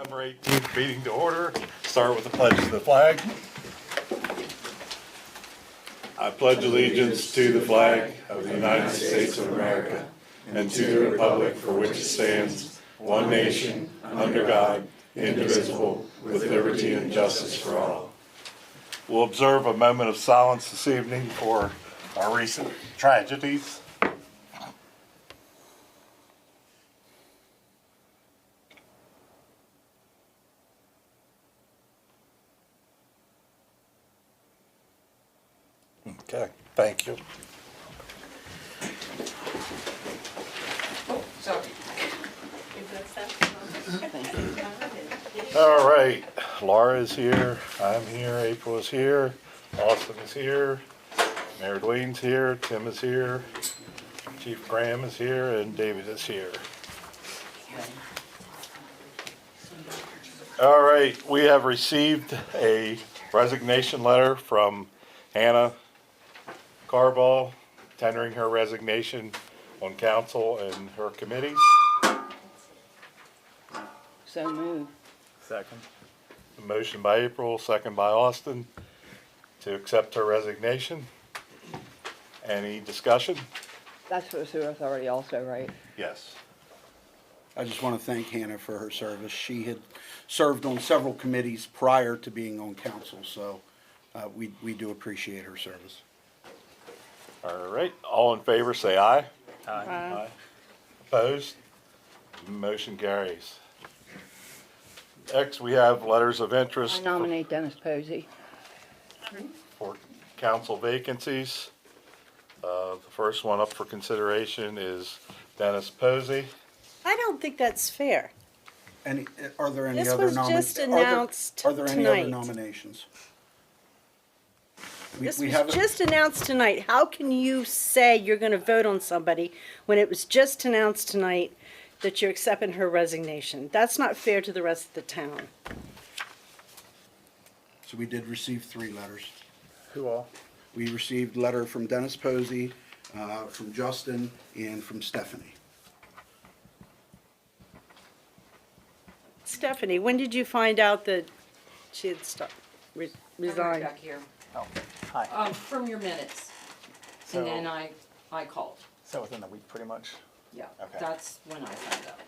November 18th meeting to order. Start with the pledge to the flag. I pledge allegiance to the flag of the United States of America and to the republic for which it stands, one nation, under God, indivisible, with liberty and justice for all. We'll observe a moment of silence this evening for our recent tragedies. Okay, thank you. Sorry. All right, Laura is here, I'm here, April is here, Austin is here, Mayor Duane's here, Tim is here, Chief Graham is here, and David is here. All right, we have received a resignation letter from Hanna Carbaugh, tendering her resignation on council and her committees. So move. Second. A motion by April, second by Austin, to accept her resignation. Any discussion? That's for the sewer authority also, right? Yes. I just want to thank Hanna for her service. She had served on several committees prior to being on council, so we do appreciate her service. All right, all in favor say aye. Aye. Opposed? Motion carries. Next, we have letters of I interest nominate Dennis Posey. for council vacancies. The first one up for consideration is Dennis Posey. I don't think that's fair. Are there any This other was nominations? just announced Are there any other tonight. nominations? This We was haven't- just announced tonight. How can you say you're going to vote on somebody when it was just announced tonight that you're accepting her resignation? That's not fair to the rest of the town. So we did receive 3 letters. Who all? We received a letter from Dennis Posey, from Justin, and from Stephanie. Stephanie, when did you find out that she had resigned? Back here, Oh, hi. from your minutes, So- and then I called, So within a week, pretty much. yeah, Okay. that's when I found out.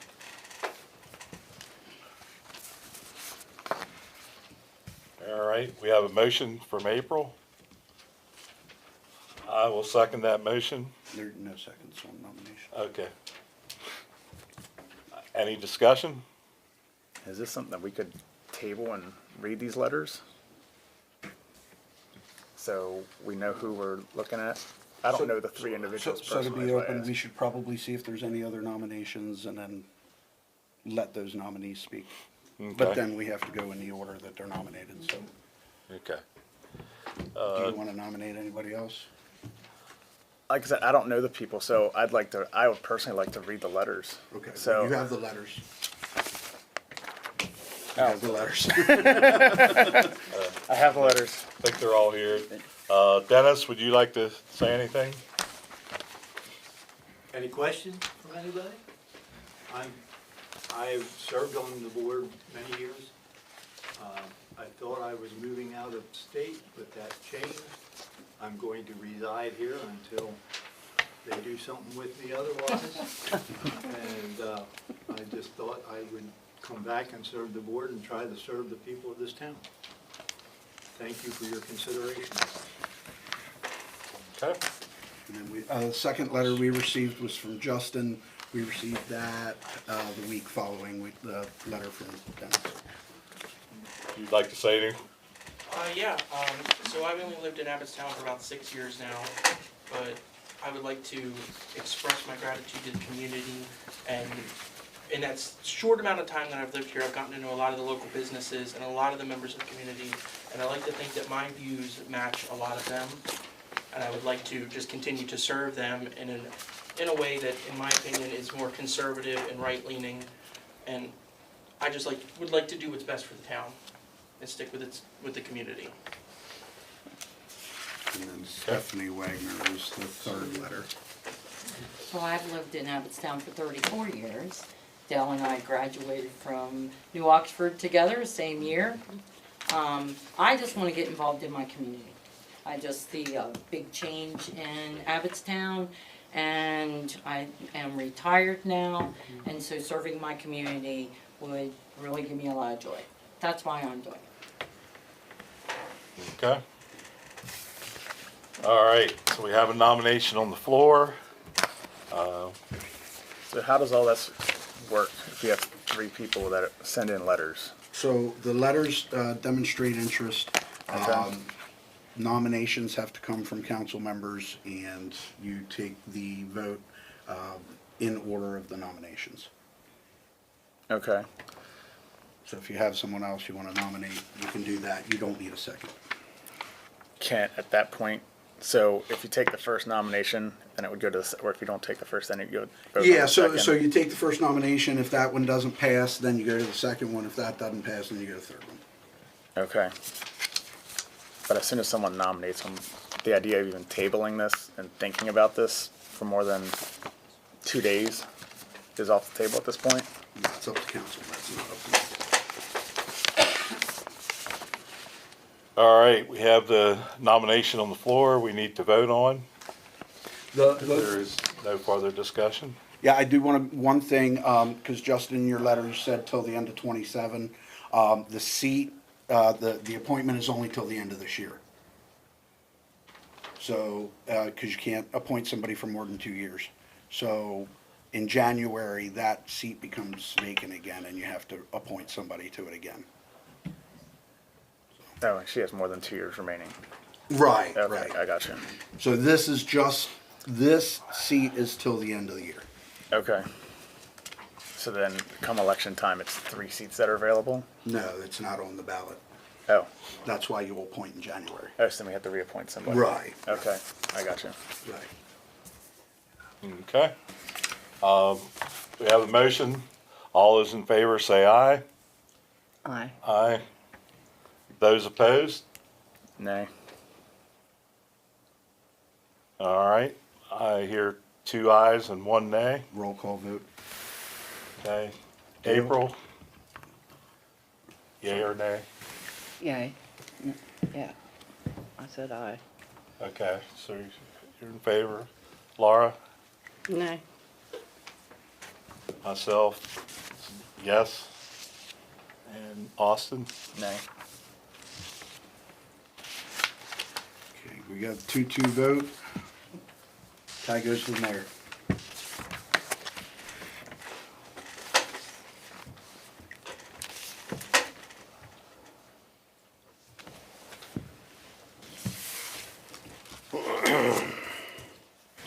All right, we have a motion from April. I will second that motion. There are no seconds on nomination. Okay. Any discussion? Is this something that we could table and read these letters? So we know who we're looking at? I don't know the 3 individuals So to personally. be but I open, asked. we should probably see if there's any other nominations and then let those nominees speak. But Okay. then we have to go in the order that they're nominated, so. Okay. Do you want to nominate anybody else? Like I said, I don't know the people, so I would personally like to read the letters. Okay, So. you have the letters. You Oh. have the letters. I have the letters. I think they're all here. Dennis, would you like to say anything? Any questions from anybody? I've served on the board many years. I thought I was moving out of state, but that changed. I'm going to reside here until they do something with me otherwise. And I just thought I would come back and serve the board and try to serve the people of this town. Thank you for your consideration. Okay. And then the second letter we received was from Justin. We received that the week following the letter from Dennis. You'd like to say anything? So I've only lived in Abbottstown for about 6 years now, but I would like to express my gratitude to the community, and in that short amount of time that I've lived here, I've gotten to know a lot of the local businesses and a lot of the members of the community, and I like to think that my views match a lot of them, and I would like to just continue to serve them in a way that, in my opinion, is more conservative and right-leaning, and I just would like to do what's best for the town and stick with the community. And then Stephanie Wagner was the third letter. So I've lived in Abbottstown for 34 years. Dell and I graduated from New Oxford together, same year. I just want to get involved in my community. I just see a big change in Abbottstown, and I am retired now, and so serving my community would really give me a lot of joy. That's why I'm doing it. Okay. All right, so we have a nomination on the floor. So how does all this work if you have 3 people that send in letters? So the letters demonstrate interest. Okay. Nominations have to come from council members, and you take the vote in order of the nominations. Okay. So if you have someone else you want to nominate, you can do that. You don't need a second. Can't at that point, so if you take the first nomination, then it would go to the, or if you don't take the first, then it would go to Yeah, the so second. you take the first nomination. If that one doesn't pass, then you go to the second one. If that doesn't pass, then you go to the third one. Okay. But as soon as someone nominates them, the idea of even tabling this and thinking about this for more than 2 days is off the table at this point? Yeah, it's up to council. That's not up to me. All right, we have the nomination on the floor we need to vote on. If there is no further discussion. Yeah, I do want to, one thing, because Justin, in your letter, you said till the end of 27. The seat, the appointment is only till the end of this year. So, because you can't appoint somebody for more than 2 years. So, in January, that seat becomes vacant again, and you have to appoint somebody to it again. Oh, and she has more than 2 years remaining. Right, Okay, right. I got you. So this is just, this seat is till the end of the year. Okay. So then, come election time, it's 3 seats that are available? No, it's not on the ballot. Oh, That's why you will appoint in January. oh, so then we have to reappoint somebody? Right. Okay, I got you. Right. Okay. We have a motion. All those in favor say aye. Aye. Aye. Those opposed? Nay. All right. I hear 2 ayes and 1 nay. Roll call vote. Okay. April? Yea or nay? Yay. Yeah. I said aye. Okay, so you're in favor. Laura? No. Myself? Yes. And Austin? Nay. Okay, we got 2-2 vote. Tie goes to the mayor.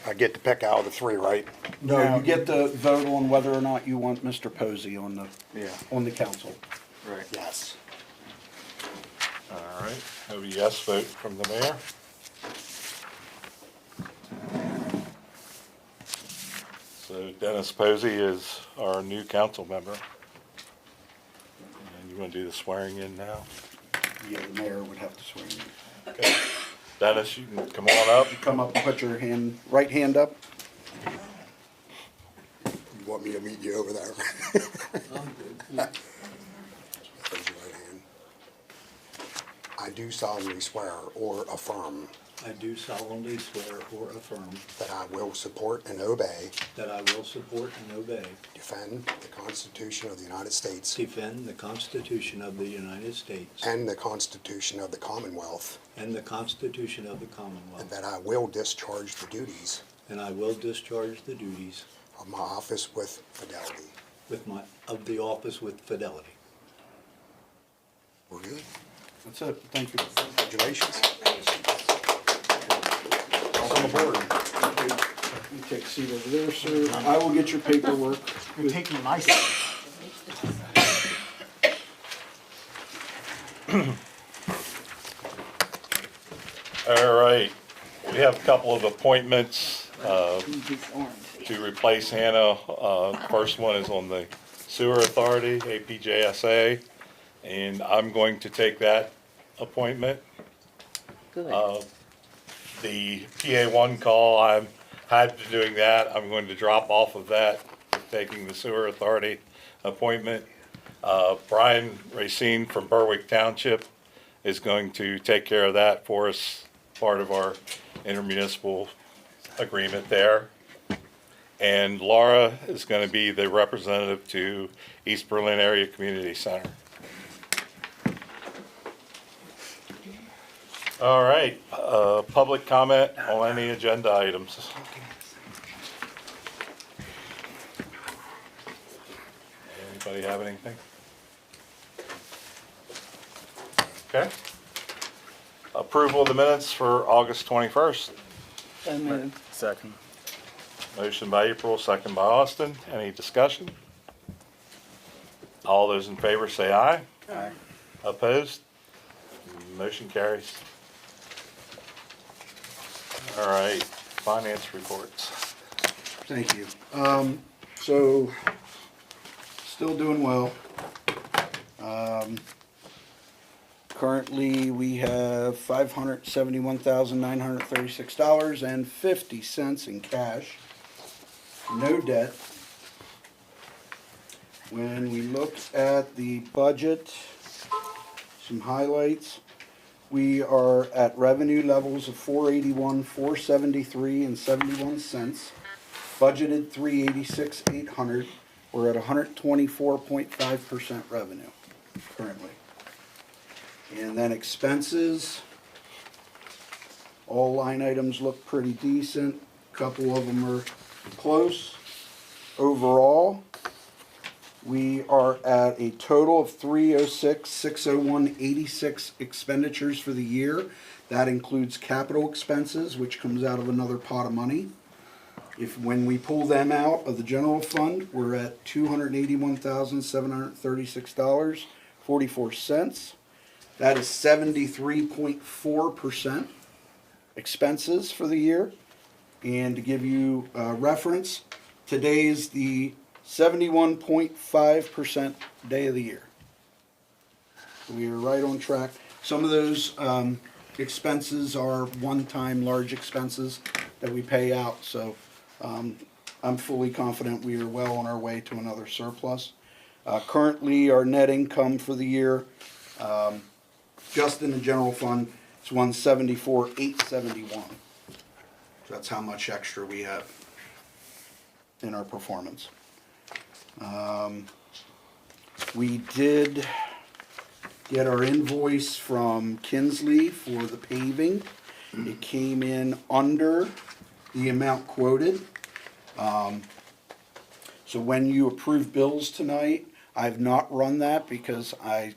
I get to pick out of the 3, right? No, you get to vote on whether or not you want Mr. Posey on the, Yeah. on the council. Right. Yes. All right, have a yes vote from the mayor. So Dennis Posey is our new council member. And you want to do the swearing in now? Yeah, the mayor would have to swear in. Okay. Dennis, you can come on up. Come up and put your hand, right hand up. You want me to meet you over there? Raise your right hand. I do solemnly swear or affirm I do solemnly swear or affirm that I will support and obey, that I will support and obey, defend the Constitution of the United States defend the Constitution of the United States and the Constitution of the Commonwealth, and the Constitution of the and Commonwealth, that I will discharge the duties and I will discharge the duties of my office with fidelity. of the office with fidelity. We're good. That's it. Thank you. Congratulations. Welcome aboard. You take a seat over there, sir. I will get your paperwork. You're taking my seat. All right, we have a couple of appointments He's orange. to replace Hanna. First one is on the Sewer Authority, APJSA, and I'm going to take that appointment. Good. The PA1 call, I've had been doing that. I'm going to drop off of that, taking the Sewer Authority. appointment. Brian Racine from Berwick Township is going to take care of that for us, part of our intermunicipal agreement there. And Laura is going to be the representative to East Berlin Area Community Center. All right, public comment on any agenda items. Anybody have anything? Okay. Approval of the minutes for August 21st. So moved. Second. Motion by April, second by Austin. Any discussion? All those in favor say aye. Aye. Opposed? Motion carries. All right, finance reports. Thank you. So, still doing well. Currently, we have $571,936.50 in cash. No debt. When we look at the budget, some highlights. We are at revenue levels of $481, $473 and 71 cents. Budgeted $386, $800. We're at 124.5% revenue currently. And then expenses. All line items look pretty decent. A couple of them are close. Overall, we are at a total of 306,601.86 expenditures for the year. That includes capital expenses, which comes out of another pot of money. When we pull them out of the general fund, we're at $281,736.44. That is 73.4% expenses for the year. And to give you a reference, today's the 71.5% day of the year. We are right on track. Some of those expenses are one-time large expenses that we pay out, so I'm fully confident we are well on our way to another surplus. Currently, our net income for the year, just in the general fund, it's $174,871. So that's how much extra we have in our performance. We did get our invoice from Kinsley for the paving. It came in under the amount quoted. So when you approve bills tonight, I've not run that because I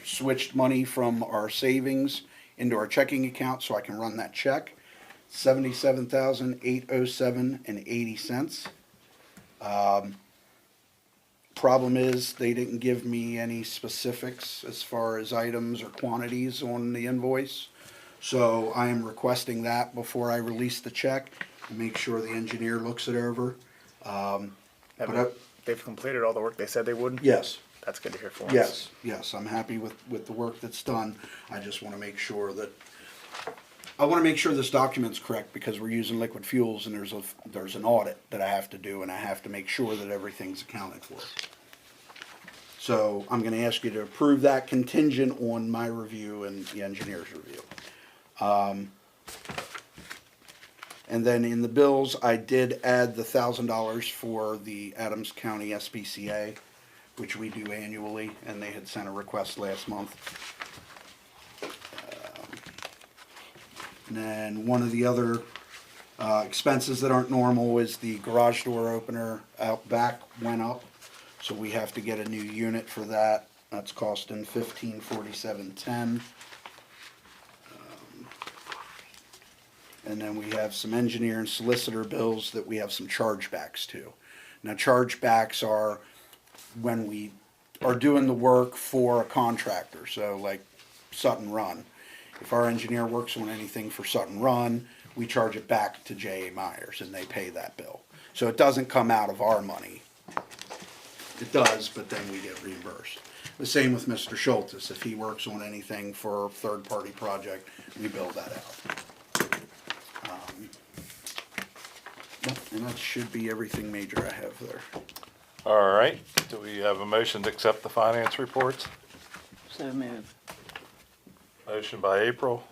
switched money from our savings into our checking account so I can run that check. $77,807.80. Problem is, they didn't give me any specifics as far as items or quantities on the invoice. So I am requesting that before I release the check and make sure the engineer looks it over. They've completed all the work they said they would? Yes, That's good to hear for once. yes, I'm happy with the work that's done. I just want to make sure that, this document's correct because we're using liquid fuels and there's an audit that I have to do and I have to make sure that everything's accounted for. So I'm gonna ask you to approve that contingent on my review and the engineer's review. And then in the bills, I did add the $1,000 for the Adams County SPCA, which we do annually, and they had sent a request last month. And then one of the other expenses that aren't normal is the garage door opener out back went up. So we have to get a new unit for that. That's costing $1547.10. And then we have some engineer and solicitor bills that we have some chargebacks to. Now chargebacks are when we are doing the work for a contractor, so like Sutton Run. If our engineer works on anything for Sutton Run, we charge it back to J.A. Myers and they pay that bill. So it doesn't come out of our money. It does, but then we get reimbursed. The same with Mr. Shultis. If he works on anything for a third-party project, we bill that out. And that should be everything major I have there. All right, do we have a motion to accept the finance reports? So move. Motion by April,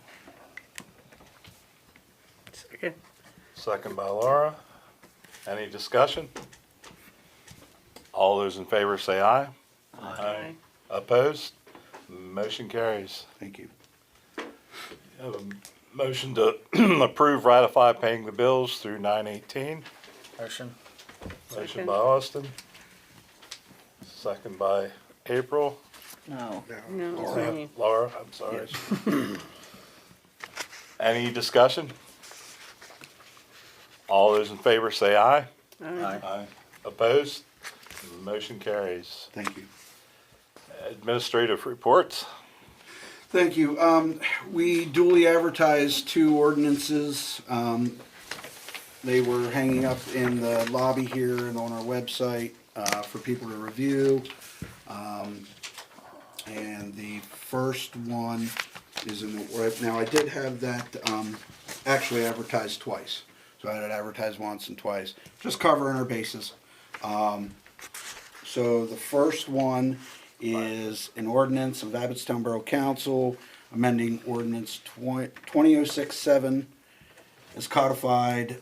Second. second by Laura. Any discussion? All those in favor say aye. Aye. Opposed? Motion carries. Thank you. Have a motion to approve, ratify paying the bills through 9/18. Motion. Motion Second. by Austin. Second by April. No. No, it's me. Laura, I'm sorry. Any discussion? All those in favor say aye. Aye. Aye. Opposed? Motion carries. Thank you. Administrative reports. Thank you. We duly advertised 2 ordinances. They were hanging up in the lobby here and on our website for people to review. And the first one is in the, now I did have that actually advertised twice. So I had it advertised once and twice, just covering our bases. So the first one is an ordinance of Abbottstown Borough Council amending ordinance 20067 is codified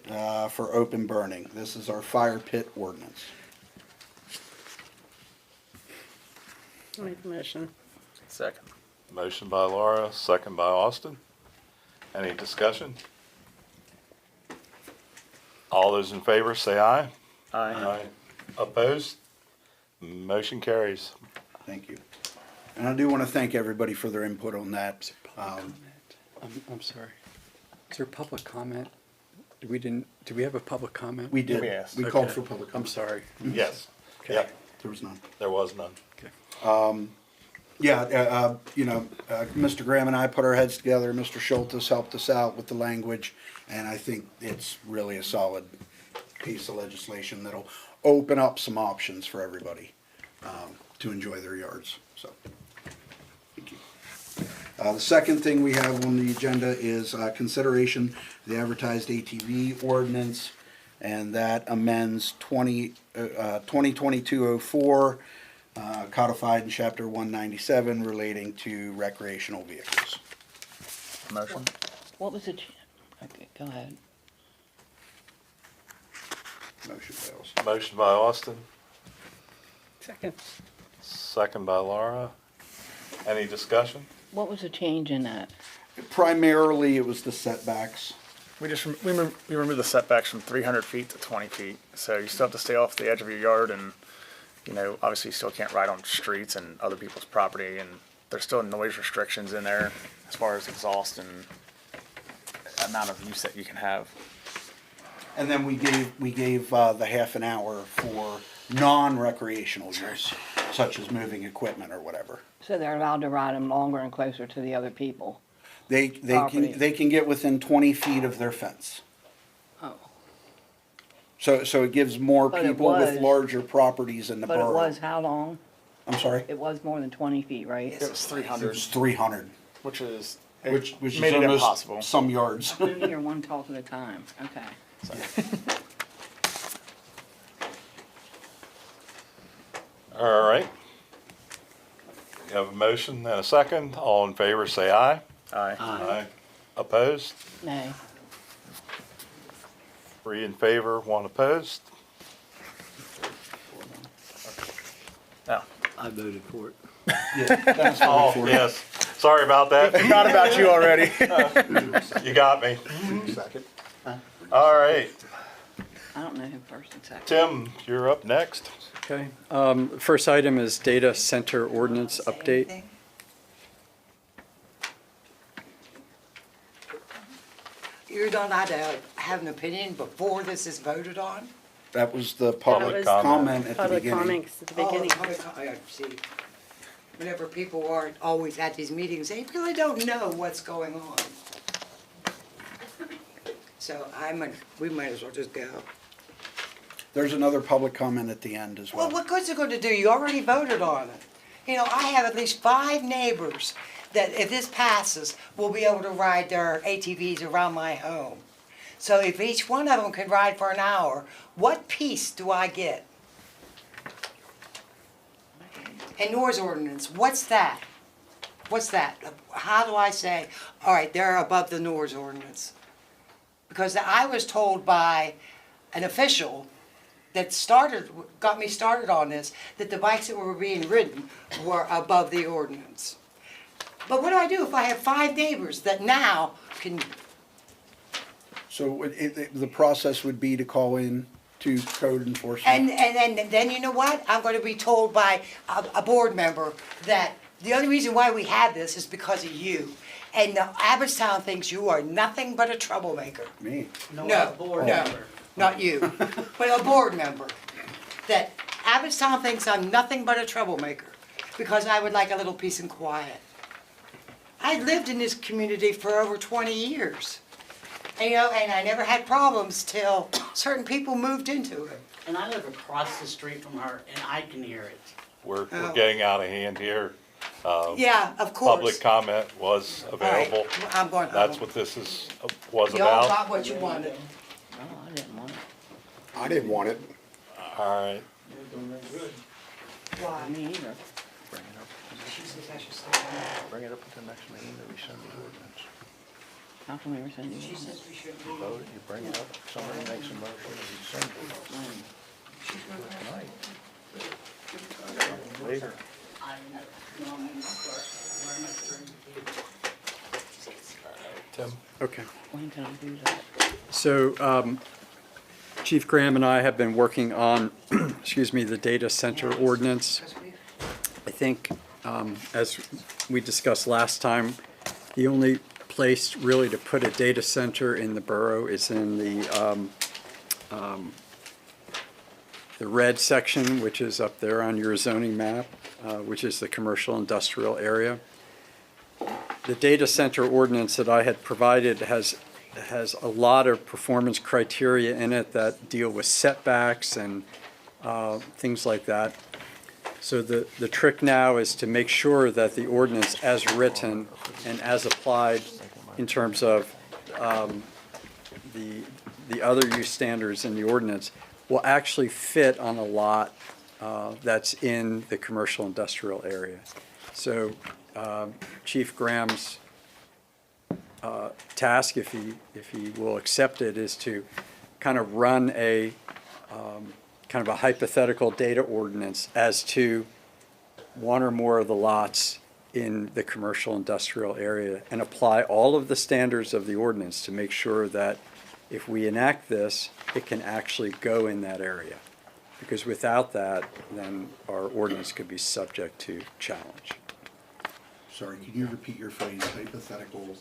for open burning. This is our fire pit ordinance. I'll make the motion. Second. Motion by Laura, second by Austin. Any discussion? All those in favor say aye. Aye. Opposed? Motion carries. Thank you. And I do want to thank everybody for their input on that. I'm sorry. Is there public comment? Do we have a public comment? We did. Yes. We called Okay. for public I'm comment. sorry. Yes. Okay. Yep, There was none. there was none. Okay. Yeah, Mr. Graham and I put our heads together. Mr. Shultis helped us out with the language, and I think it's really a solid piece of legislation that'll open up some options for everybody to enjoy their yards. So, thank you. The second thing we have on the agenda is consideration of the advertised ATV ordinance, and that amends 2022-04. Codified in Chapter 197 relating to recreational vehicles. Motion. What was it? Okay, go ahead. Motion fails. Motion by Austin, Second. second by Laura. Any discussion? What was the change in that? Primarily, it was the setbacks. We removed the setbacks from 300 feet to 20 feet. So you still have to stay off the edge of your yard, and obviously you still can't ride on streets and other people's property, and there's still noise restrictions in there as far as exhaust and amount of use that you can have. And then we gave the half an hour for non-recreational use, such as moving equipment or whatever. So they're allowed to ride them longer and closer to the other people? They Property. can get within 20 feet of their fence. Oh. So it gives more But it people with was- larger properties in the But borough. it was how long? I'm sorry? It was more than 20 feet, right? It was 300, It was 300, which is which is made it almost impossible. some yards. I'm here one talk at a time. Okay. All right. We have a motion and a second. All in favor say aye. Aye. Aye. Opposed? Nay. 3 in favor, 1 opposed. Now, I voted for it. Oh, yes. Sorry about that. forgot about you already. You got me. Second. All right. I don't know who first and second. Tim, you're up next. Okay. First item is data center ordinance update. You're not allowed to have an opinion before this is voted on? That was the public That was comment at the Public beginning. comments at the Oh, beginning. I see. Whenever people aren't always at these meetings, they really don't know what's going on. So we might as well just go. There's another public comment at the end as Well, well. what good's it gonna do? You already voted on it. I have at least 5 neighbors that if this passes, will be able to ride their ATVs around my home. So if each one of them can ride for an hour, what piece do I get? a noise ordinance, what's that? What's that? How do I say, all right, they're above the noise ordinance? Because I was told by an official that got me started on this, that the bikes that were being ridden were above the ordinance. But what do I do if I have 5 neighbors that now can, So the process would be to call in to code enforcement? and then you know what? I'm gonna be told by a board member that the only reason why we have this is because of you. And Abbottstown thinks you are nothing but a troublemaker. Me? No, not you, but a board member. That Abbottstown thinks I'm nothing but a troublemaker because I would like a little peace and quiet. I lived in this community for over 20 years. And, you know, and I never had problems till certain people moved into it. And I live across the street from her, and I can hear it. We're Oh. getting out of hand here. Yeah, of course. Public comment was All right, available. I'm going home. That's what this was You all about. got what you wanted. No, I didn't want it. I didn't want it. All right. Why? Me either. She says I should stay home. Bring it up at the next meeting that we send the ordinance. How come we were sending She you? says we should leave. Vote it, you bring it up, somebody makes a motion, you send it. Tonight. Later. Tim? Okay. When can I do that? So, Chief Graham and I have been working on, excuse me, the data center ordinance. I think, as we discussed last time, the only place really to put a data center in the borough is in the red section, which is up there on your zoning map, which is the commercial industrial area. The data center ordinance that I had provided has a lot of performance criteria in it that deal with setbacks and things like that. So the trick now is to make sure that the ordinance as written and as applied in terms of the other use standards in the ordinance will actually fit on a lot that's in the commercial industrial area. So Chief Graham's task, if he will accept it, is to kind of run a kind of a hypothetical data ordinance as to one or more of the lots in the commercial industrial area and apply all of the standards of the ordinance to make sure that if we enact this, it can actually go in that area. Because without that, then our ordinance could be subject to challenge. Sorry, can you repeat your phrase, hypothetical?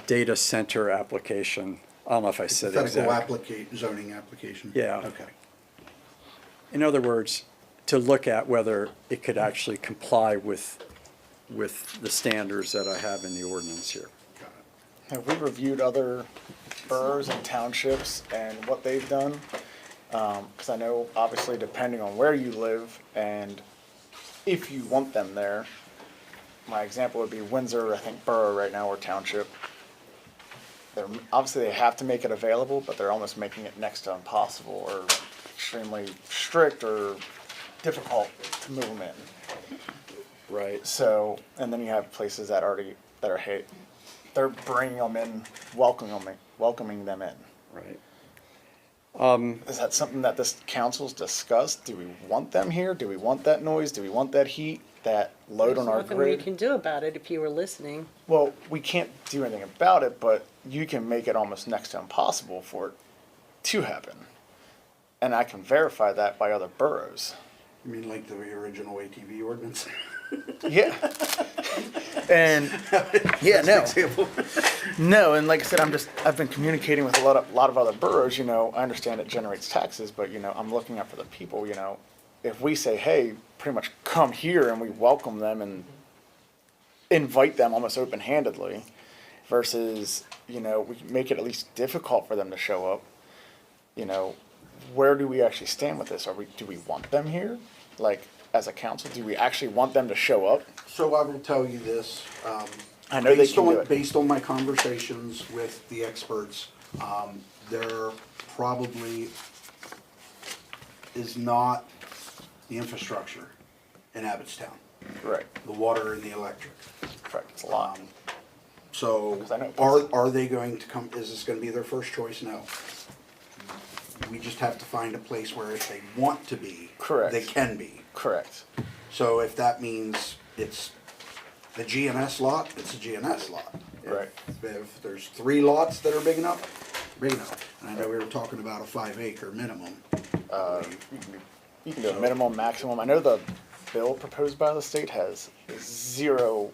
Data center application, I don't know if I said exactly. Hypothetical zoning application? Yeah. Okay. In other words, to look at whether it could actually comply with the standards that I have in the ordinance here. Have we reviewed other boroughs and townships and what they've done? Because I know, obviously, depending on where you live and if you want them there, my example would be Windsor, I think borough right now, or township. Obviously, they have to make it available, but they're almost making it next to impossible or extremely strict or difficult to move them in. Right. So, and then you have places that they're bringing them in, welcoming them in. Right. Is that something that this council's discussed? Do we want them here? Do we want that noise? Do we want that heat, that load on our There's nothing we grid? can do about it if you were listening. Well, we can't do anything about it, but you can make it almost next to impossible for it to happen. And I can verify that by other boroughs. You mean like the original ATV ordinance? Yeah. And yeah, no. Example. No, and like I said, I've been communicating with a lot of other boroughs, I understand it generates taxes, but I'm looking out for the people, if we say, hey, pretty much come here and we welcome them and invite them almost open-handedly versus, we make it at least difficult for them to show up, where do we actually stand with this? Do we want them here? Like, as a council, do we actually want them to show up? So I will tell you this. I know they can do it. Based on my conversations with the experts, there probably is not the infrastructure in Abbottstown, Right, the water and the electric. correct, it's a lot. So, 'Cause I know- are they going to come, is this gonna be their first choice? No. We just have to find a place where if they want to be, Correct. they can be. Correct, So if that means it's a GNS lot, it's a GNS lot. Right. If there's 3 lots that are big enough, big enough. And I know we were talking about a 5-acre minimum. you can do a minimum, maximum. I know the bill proposed by the state has 0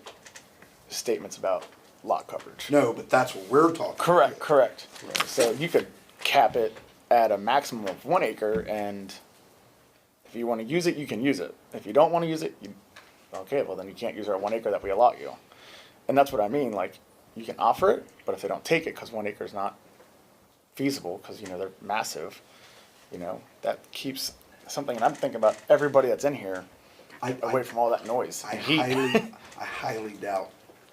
statements about lot coverage. No, but that's what we're talking. Correct, correct. So you could cap it at a maximum of 1 acre, and if you want to use it, you can use it. If you don't want to use it, okay, well then you can't use our 1 acre that we allot you. And that's what I mean, like, you can offer it, but if they don't take it, because 1 acre is not feasible, because, you know, they're massive, you know, that keeps something, and I'm thinking about everybody that's in here away from all that noise and heat. I highly doubt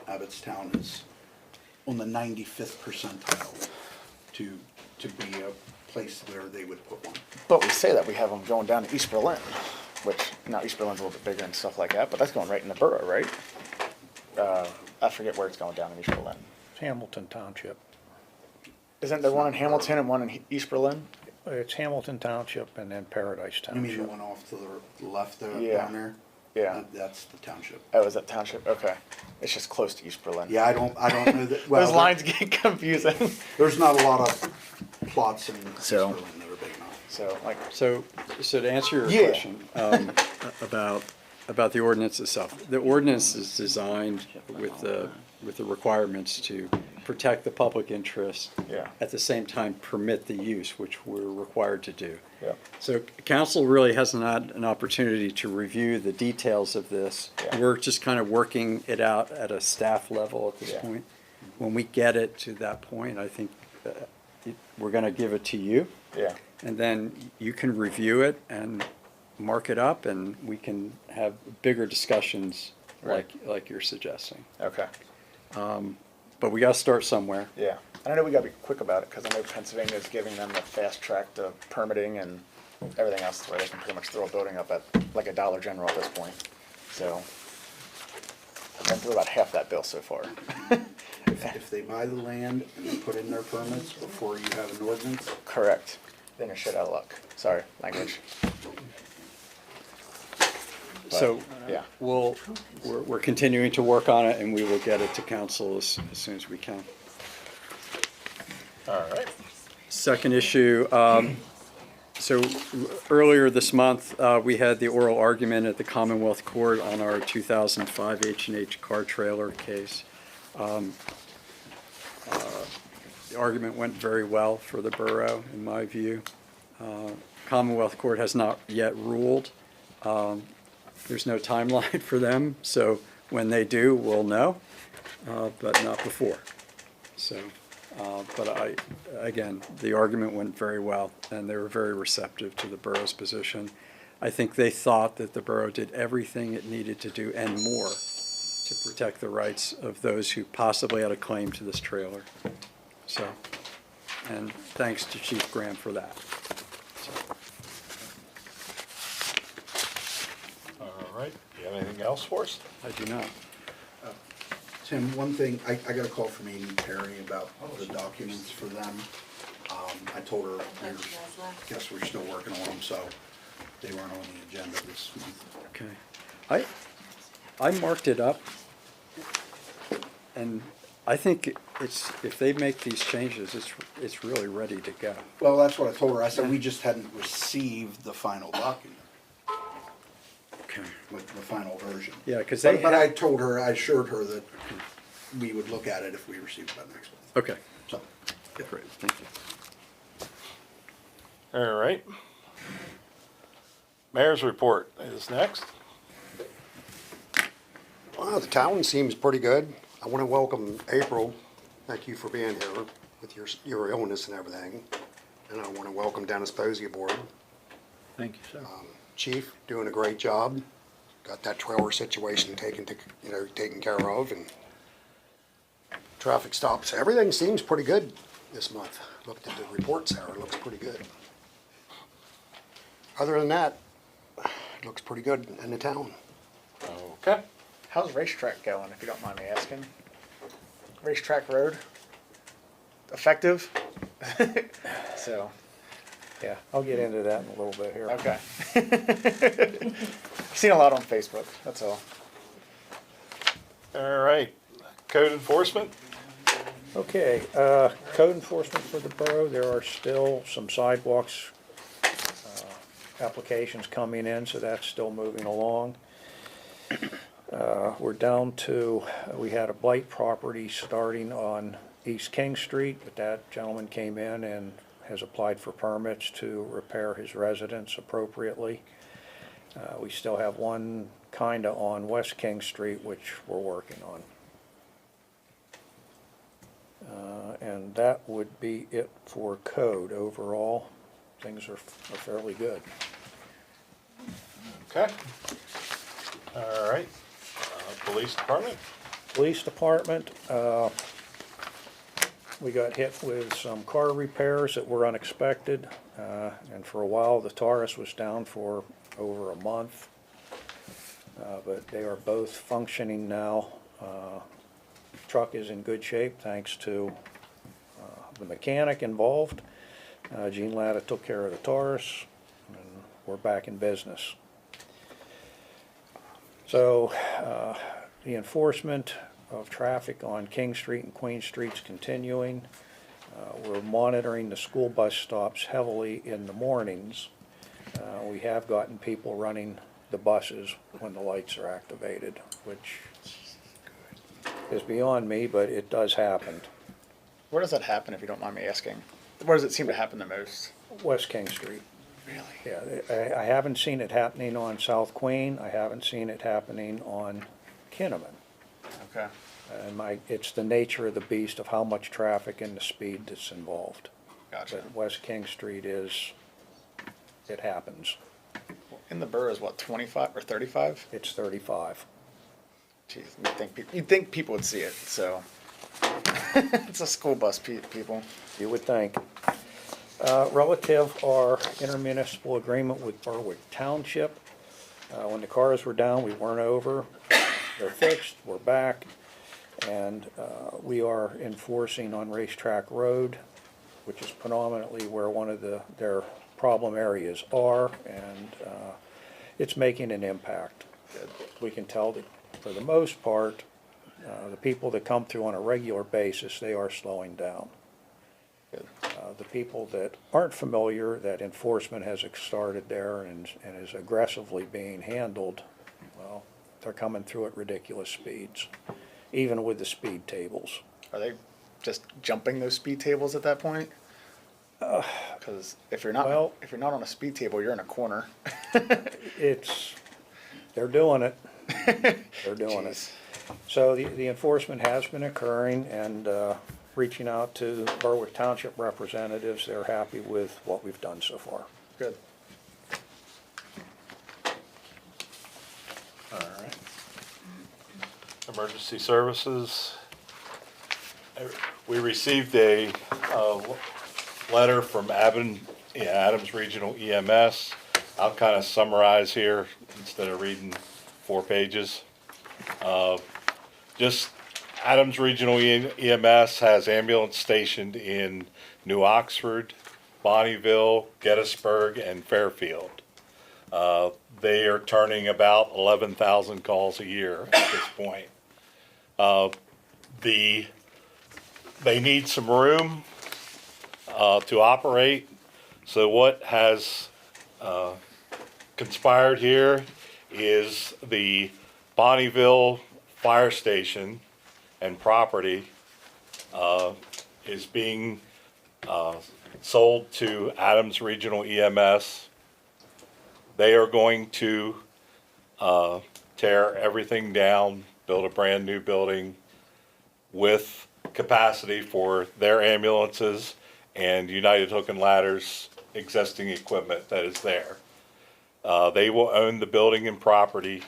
Abbottstown is on the 95th percentile to be a place where they would put one. But we say that we have them going down to East Berlin, which, now East Berlin's a little bit bigger and stuff like that, but that's going right in the borough, right? I forget where it's going down in East Berlin. Hamilton Township. Isn't there one in Hamilton and one in East Berlin? It's Hamilton Township and then Paradise You mean the Township. one off to the left there, Yeah. down there? Yeah. That's the township. Oh, is that township? Okay. It's just close to East Berlin. Yeah, I don't know that, well. Those lines get confusing. There's not a lot of plots in East So- Berlin that are big enough. So, like, So to answer your Yeah. question, about the ordinance itself, the ordinance is designed with the requirements to protect the public interest. Yeah. At the same time, permit the use, which we're required to do. yeah. So council really hasn't had an opportunity to review the details of this. Yeah. We're just kind of working it out at a staff level at this Yeah. point. When we get it to that point, I think we're going to give it to you. Yeah. And then you can review it and mark it up, and we can have bigger discussions like you're suggesting. Okay. But we gotta start somewhere. Yeah. And I know we gotta be quick about it, because I know Pennsylvania is giving them the fast track to permitting and everything else, where they can pretty much throw a building up at like a Dollar General at this point. So, I've been through about half that bill so far. If they buy the land and they put in their permits before you have an ordinance, Correct. Then you're shit out of luck. Sorry, language. So Yeah. we're continuing to work on it, and we will get it to council as soon as we can. All right. Second issue, so earlier this month, we had the oral argument at the Commonwealth Court on our 2005 H&H car trailer case. The argument went very well for the borough, in my view. Commonwealth Court has not yet ruled. There's no timeline for them, so when they do, we'll know, but not before. So, but again, the argument went very well, and they were very receptive to the borough's position. I think they thought that the borough did everything it needed to do and more to protect the rights of those who possibly had a claim to this trailer. So, and thanks to Chief Graham for that. All right, you have anything else for us? I do not. Tim, one thing, I got a call from Amy Perry about the documents for them. I told her, guess we're still working on them, so they weren't on the agenda this month. Okay. I marked it up, and I think it's, if they make these changes, it's really ready to go. Well, that's what I told her. I said we just hadn't received the final document, Okay. like the final version. Yeah, 'cause they But I have- told her, I assured her that we would look at it if we received it by next month. Okay, So, great, thank you. All right. Mayor's report is next. Well, the town seems pretty good. I want to welcome April. Thank you for being here with your illness and everything. And I want to welcome Dennis Posey aboard. Thank you, sir. Chief, doing a great job. Got that trailer situation taken care of, and traffic stops. Everything seems pretty good this month. Looked at the reports there, it looks pretty good. Other than that, it looks pretty good in the town. Okay. How's Racetrack going, if you don't mind me asking? Racetrack Road? Effective? So, Yeah, I'll get into that in a little bit here. okay. Seen a lot on Facebook, that's all. All right. Code enforcement? Okay, code enforcement for the borough, there are still some sidewalks, applications coming in, so that's still moving along. We're down to, we had a blight property starting on East King Street, but that gentleman came in and has applied for permits to repair his residence appropriately. We still have one kinda on West King Street, which we're working on. And that would be it for code. Overall, things are fairly good. Okay. All right. Police department? Police department, we got hit with some car repairs that were unexpected. And for a while, the Taurus was down for over a month. But they are both functioning now. Truck is in good shape thanks to the mechanic involved. Gene Latta took care of the Taurus, and we're back in business. So the enforcement of traffic on King Street and Queen Street's continuing. We're monitoring the school bus stops heavily in the mornings. We have gotten people running the buses when the lights are activated, which is beyond me, but it does happen. Where does that happen, if you don't mind me asking? Where does it seem to happen the most? West King Street. Really? Yeah, I haven't seen it happening on South Queen. I haven't seen it happening on Kinnaman. Okay. And it's the nature of the beast of how much traffic and the speed that's involved. Gotcha. But West King Street it happens. In the borough is what, 25 or 35? It's 35. Jeez, you'd think people would see it, so. It's a school bus, people. You would think. Relative our intermunicipal agreement with Berwick Township, when the cars were down, we weren't over. They're fixed, we're back, and we are enforcing on Racetrack Road, which is predominantly where one of their problem areas are, and it's making an impact. We can tell that for the most part, the people that come through on a regular basis, they are slowing down. The people that aren't familiar, that enforcement has started there and is aggressively being handled, well, they're coming through at ridiculous speeds, even with the speed tables. Are they just jumping those speed tables at that point? Because if you're not on a speed table, you're in a corner. They're doing it. They're doing it. So the enforcement has been occurring, and reaching out to Berwick Township representatives, they're happy with what we've done so far. Good. All right. Emergency services. We received a letter from Adams Regional EMS. I'll kind of summarize here instead of reading 4 pages. Just Adams Regional EMS has ambulance stationed in New Oxford, Bonneville, Gettysburg, and Fairfield. They are turning about 11,000 calls a year at this point. They need some room to operate. So what has conspired here is the Bonneville Fire Station and property is being sold to Adams Regional EMS. They are going to tear everything down, build a brand new building with capacity for their ambulances and United Hook and Ladder's existing equipment that is there. They will own the building and property.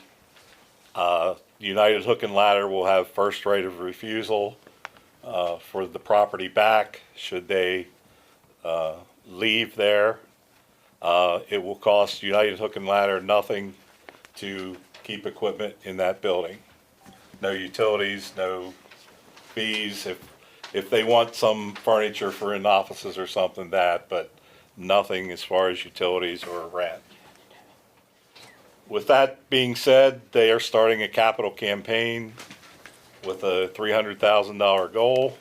United Hook and Ladder will have first right of refusal for the property back should they leave there. It will cost United Hook and Ladder nothing to keep equipment in that building. No utilities, no fees. If they want some furniture for in offices or something, but nothing as far as utilities or rent. With that being said, they are starting a capital campaign with a $300,000 goal.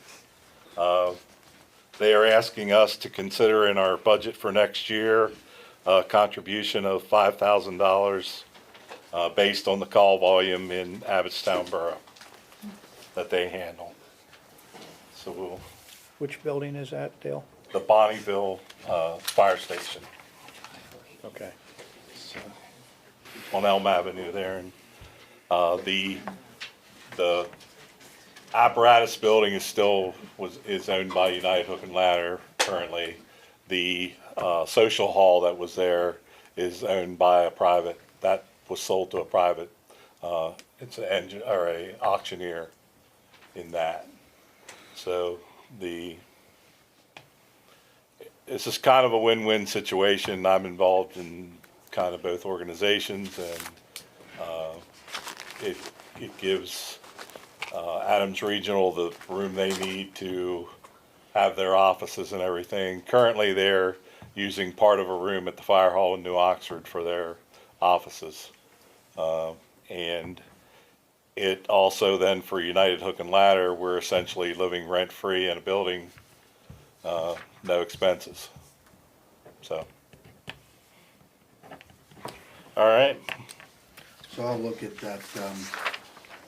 They are asking us to consider in our budget for next year a contribution of $5,000 based on the call volume in Abbottstown Borough that they handle. So we'll, Which building is that, Dale? the Bonneville Fire Station Okay. on Elm Avenue there. And the apparatus building is owned by United Hook and Ladder currently. The social hall that was there is owned by a private, that was sold to a private, it's an auctioneer in that. So this is kind of a win-win situation. I'm involved in kind of both organizations, and it gives Adams Regional the room they need to have their offices and everything. Currently, they're using part of a room at the fire hall in New Oxford for their offices. And it also then for United Hook and Ladder, we're essentially living rent-free in a building, no expenses. So, all right. So I'll look at that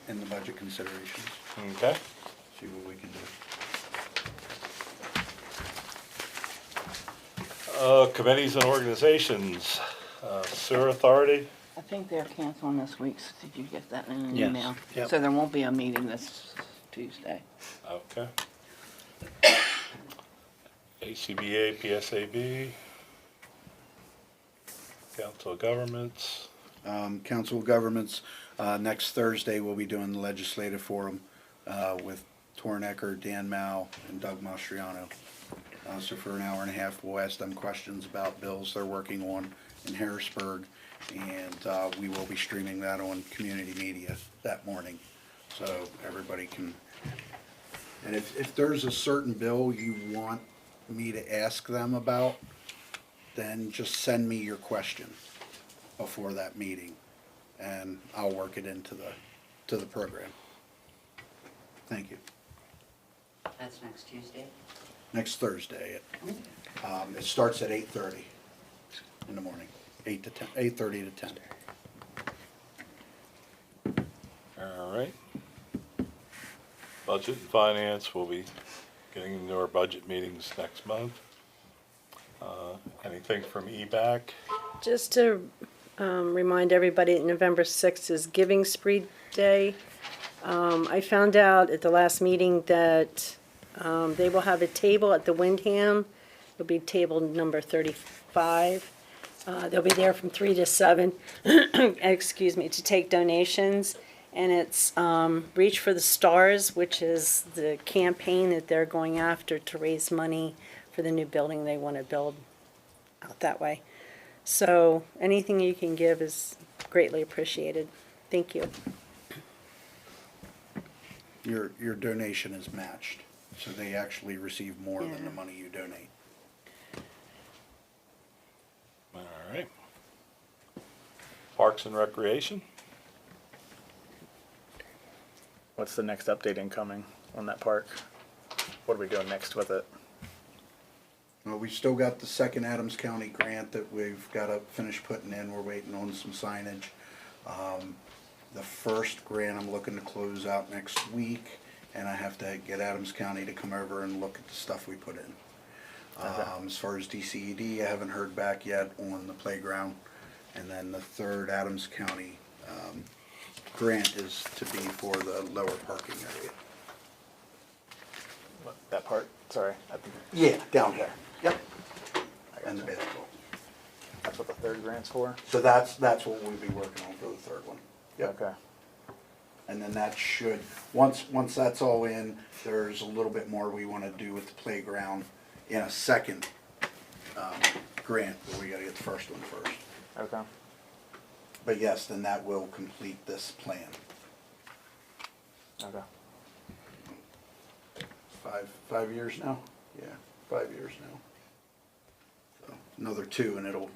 in the budget considerations, Okay. see what we can do. Committees and organizations, Sewer Authority. I think they're canceling this week. Did you get that in an Yes. email? Yep. So there won't be a meeting this Tuesday. Okay. ACBA, PSAB, Council of Governments. Council of Governments, next Thursday, we'll be doing the legislative forum with Tornecker, Dan Mao, and Doug Mastriano. So for an hour and a half, we'll ask them questions about bills they're working on in Harrisburg, and we will be streaming that on community media that morning, so everybody can. And if there's a certain bill you want me to ask them about, then just send me your question before that meeting, and I'll work it into the program. Thank you. That's next Tuesday. Next Thursday, it starts at 8:30 in the morning, 8:30 to 10. All right. Budget and Finance, we'll be getting into our budget meetings next month. Anything from EBACC? Just to remind everybody that November 6th is Giving Spree Day. I found out at the last meeting that they will have a table at the Windham. It'll be table number 35. They'll be there from 3 to 7, excuse me, to take donations. And it's Reach for the Stars, which is the campaign that they're going after to raise money for the new building they want to build out that way. So anything you can give is greatly appreciated. Thank you. Your donation is matched, so they actually receive more than the money you donate. All right. Parks and Recreation? What's the next update incoming on that park? What are we doing next with it? Well, we still got the second Adams County grant that we've got to finish putting in. We're waiting on some signage. The first grant I'm looking to close out next week, and I have to get Adams County to come over and look at the stuff we put in. As far as DCED, I haven't heard back yet on the playground. And then the third Adams County grant is to be for the lower parking area. What, that part? Sorry. Yeah, down there. Yep. And the basketball. That's what the third grant's for? So that's what we'll be working on for the third one. Yep. Okay. And then that should, once that's all in, there's a little bit more we want to do with the playground in a second grant, but we got to get the first one first. Okay. But yes, then that will complete this plan. Okay. 5 years now? Yeah, 5 years now. So another 2 and it'll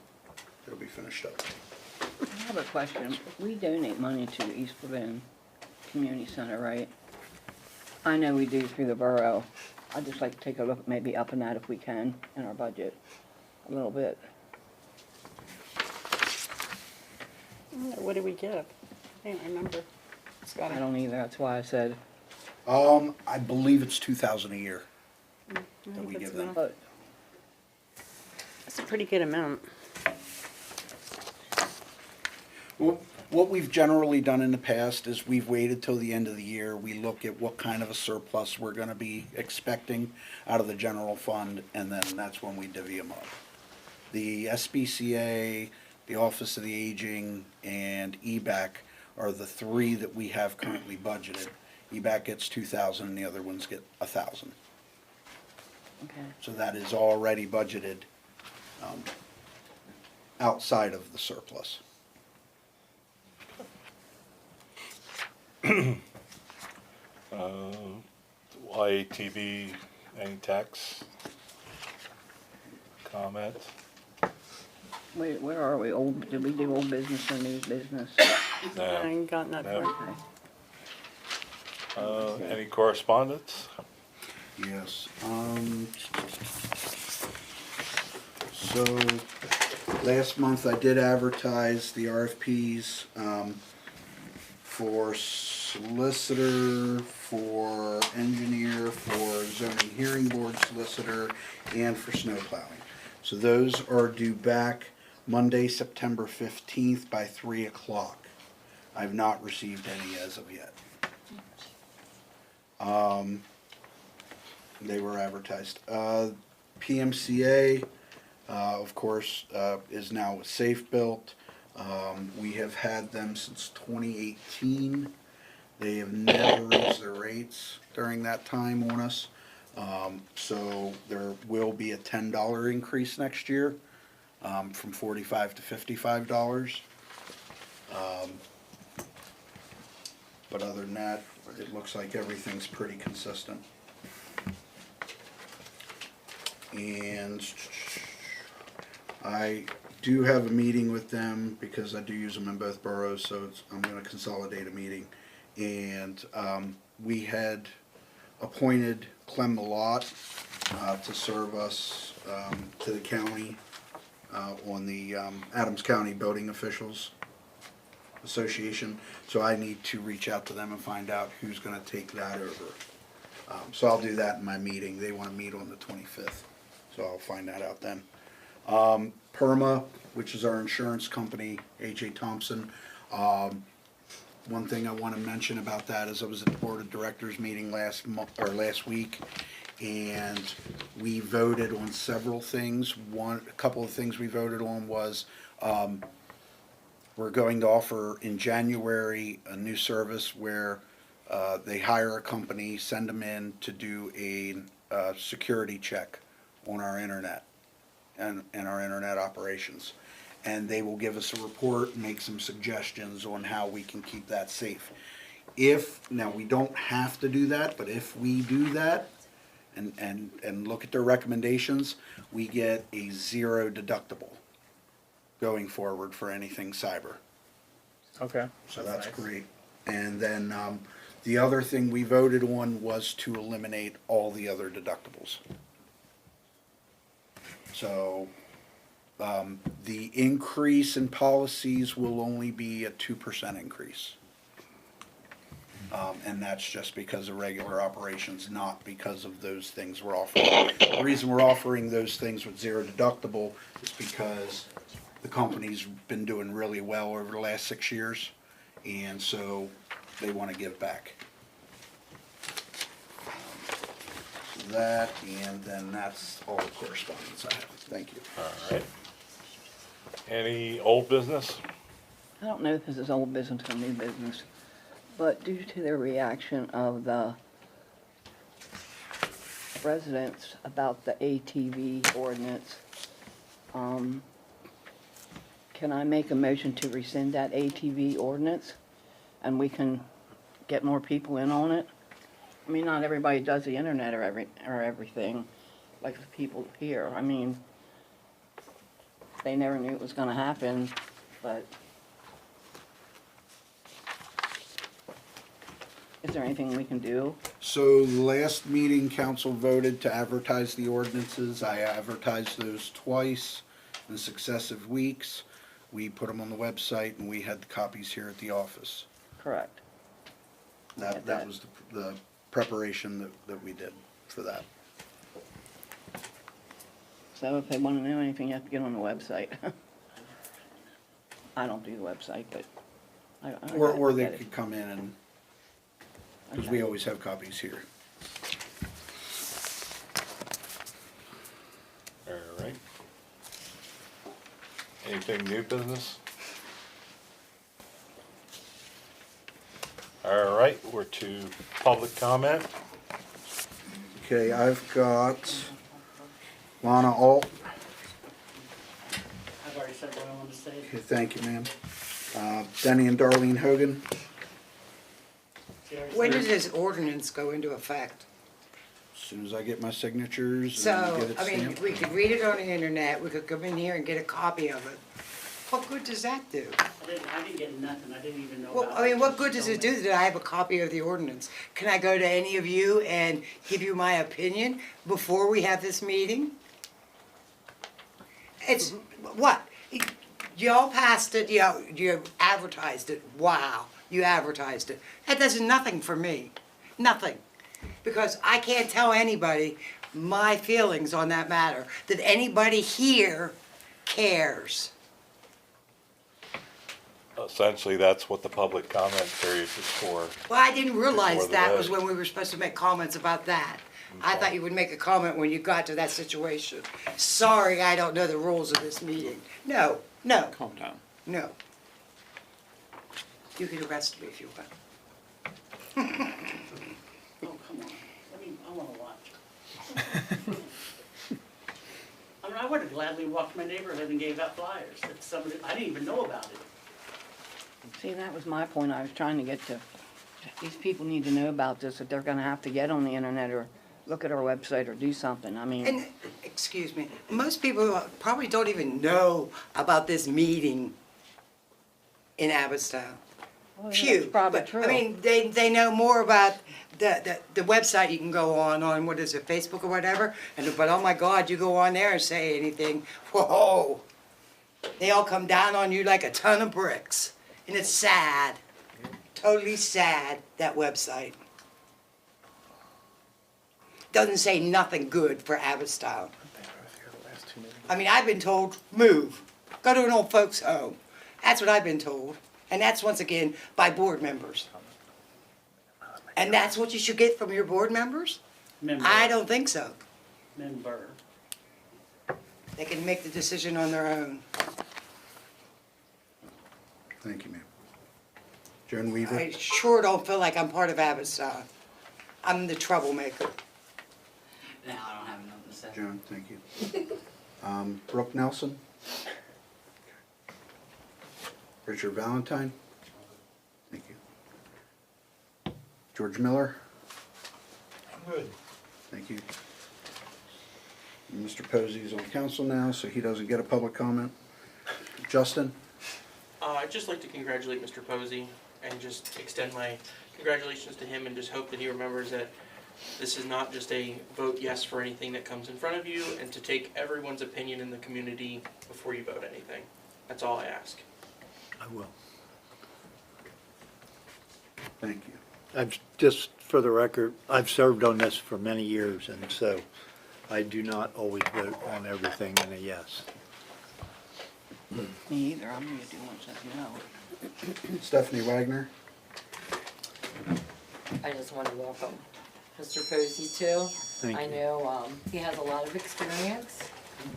be finished up. I have a question. We donate money to the East Berlin Community Center, right? I know we do through the borough. I'd just like to take a look, maybe upping that if we can in our budget a little bit. What did we give? I can't remember. I don't either. That's why I said, I believe it's 2,000 a year that we give them. but That's a pretty good amount. Well, what we've generally done in the past is we've waited till the end of the year. We look at what kind of a surplus we're gonna be expecting out of the general fund, and then that's when we divvy them up. The SBCA, the Office of the Aging, and EBACC are the 3 that we have currently budgeted. EBACC gets 2,000 and the other ones get 1,000. okay. So that is already budgeted outside of the surplus. YATV, any tax comments? Wait, where are we? Did we do old business or new business? No. I ain't got that No. far. Okay. Any correspondence? Yes, so, last month I did advertise the RFPs, for solicitor, for engineer, for zoning hearing board solicitor, and for snow plowing. So those are due back Monday, September 15th by 3 o'clock. I've not received any as of yet. They were advertised. PMCA, of course, is now Safe Built. We have had them since 2018. They have never raised their rates during that time on us. So there will be a $10 increase next year, from $45 to $55. But other than that, it looks like everything's pretty consistent. And I do have a meeting with them because I do use them in both boroughs, so I'm gonna consolidate a meeting. And we had appointed Clem Malott to serve us to the county on the Adams County Building Officials Association. So I need to reach out to them and find out who's gonna take that over. So I'll do that in my meeting. They wanna meet on the 25th, so I'll find that out then. PERMA, which is our insurance company, H.A. Thompson. One thing I want to mention about that is I was at the Board of Directors meeting last week, and we voted on several things. A couple of things we voted on was we're going to offer in January a new service where they hire a company, send them in to do a security check on our internet and our internet operations. And they will give us a report, make some suggestions on how we can keep that safe. Now we don't have to do that, but if we do that and look at their recommendations, we get a 0 deductible going forward for anything cyber. Okay. So that's great. And then the other thing we voted on was to eliminate all the other deductibles. So the increase in policies will only be a 2% increase. And that's just because of regular operations, not because of those things we're offering. The reason we're offering those things with 0 deductible is because the company's been doing really well over the last 6 years, and so they want to give back. So that, and then that's all the correspondence I have. Thank you. All right. Any old business? I don't know if this is old business or new business, but due to the reaction of the residents about the ATV ordinance, Can I make a motion to rescind that ATV ordinance? And we can get more people in on it? I mean, not everybody does the internet or everything, like the people here. I mean, they never knew it was gonna happen, but is there anything we can do? So last meeting, council voted to advertise the ordinances. I advertised those twice in successive weeks. We put them on the website and we had the copies here at the office. Correct. That was the preparation that we did for that. So if they wanna know anything, you have to get on the website. I don't do the website, but I Or they get it. could come in and, because Okay. we always have copies here. All right. Anything new business? All right, we're to public comment. Okay, I've got Lana Alt. I've already said what I wanted to say. Okay, thank you, ma'am. Denny and Darlene Hogan. When does this ordinance go into effect? As soon as I get my signatures and So, get it I mean, stamped. we could read it on the internet, we could come in here and get a copy of it. What good does that do? I didn't get nothing, I didn't even know Well, about I mean, it. what good does it do that I have a copy of the ordinance? Can I go to any of you and give you my opinion before we have this meeting? It's, what? Y'all passed it, you advertised it, wow, you advertised it. That does nothing for me, nothing. Because I can't tell anybody my feelings on that matter, that anybody here cares. Essentially, that's what the public comment period is for. Well, I didn't realize Before the that was vote. when we were supposed to make comments about that. I thought you would make a comment when you got to that situation. Sorry, I don't know the rules of this meeting. No, no. Calm down. No. You can arrest me if you want. Oh, come on, I wanna watch. I mean, I would've gladly walked my neighborhood and gave out flyers that somebody, I didn't even know about it. See, that was my point I was trying to get to. These people need to know about this, that they're gonna have to get on the internet or look at our website or do something. I mean, And, excuse me, most people probably don't even know about this meeting in Abbottstown. well, that's Phew, probably but, true. I mean, they know more about the website you can go on what is it, Facebook or whatever, but oh my God, you go on there and say anything, whoa, they all come down on you like a ton of bricks, and it's sad, totally sad, that website. Doesn't say nothing good for Abbottstown. I mean, I've been told, move, go to an old folks home, that's what I've been told, and that's once again by board members. And that's what you should get from your board members? Member. I don't think so. Member. They can make the decision on their own. Thank you, ma'am. Joan Weaver. I sure don't feel like I'm part of Abbottstown. I'm the troublemaker. No, I don't have nothing to say. Joan, thank you. Brooke Nelson. Richard Valentine. Thank you. George Miller. I'm good. Thank you. Mr. Posey's on council now, so he doesn't get a public comment. Justin? I'd just like to congratulate Mr. Posey and just extend my congratulations to him and just hope that he remembers that this is not just a vote yes for anything that comes in front of you, and to take everyone's opinion in the community before you vote anything. That's all I ask. I will. Thank you. I've, just for the record, I've served on this for many years, and so I do not always vote on everything in a yes. Me either, I'm gonna do one says no. Stephanie Wagner? I just want to welcome Mr. Posey too. Thank I you. know he has a lot of experience